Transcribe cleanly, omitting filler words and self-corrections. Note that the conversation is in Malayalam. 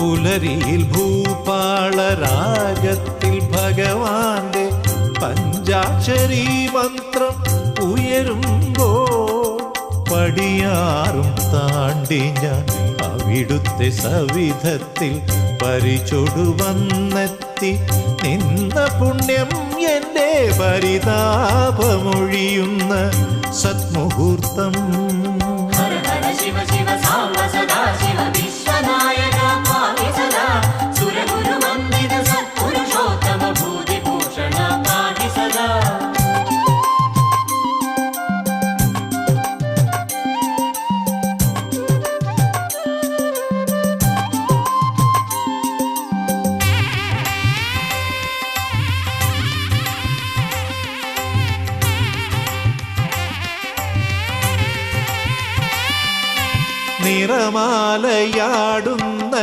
പുലരിയിൽ ഭൂപാളരാഗത്തിൽ ഭഗവാന്റെ പഞ്ചാക്ഷരി മന്ത്രം ഉയരുമ്പോ പടിയാറും താണ്ടി ഞാൻ അവിടുത്തെ സവിധത്തിൽ പരിചൊടുവന്നെത്തി നിന്ന പുണ്യം എൻ്റെ പരിതാപമൊഴിയുന്ന സത്മുഹൂർത്തം. നിറമാലയാടുന്ന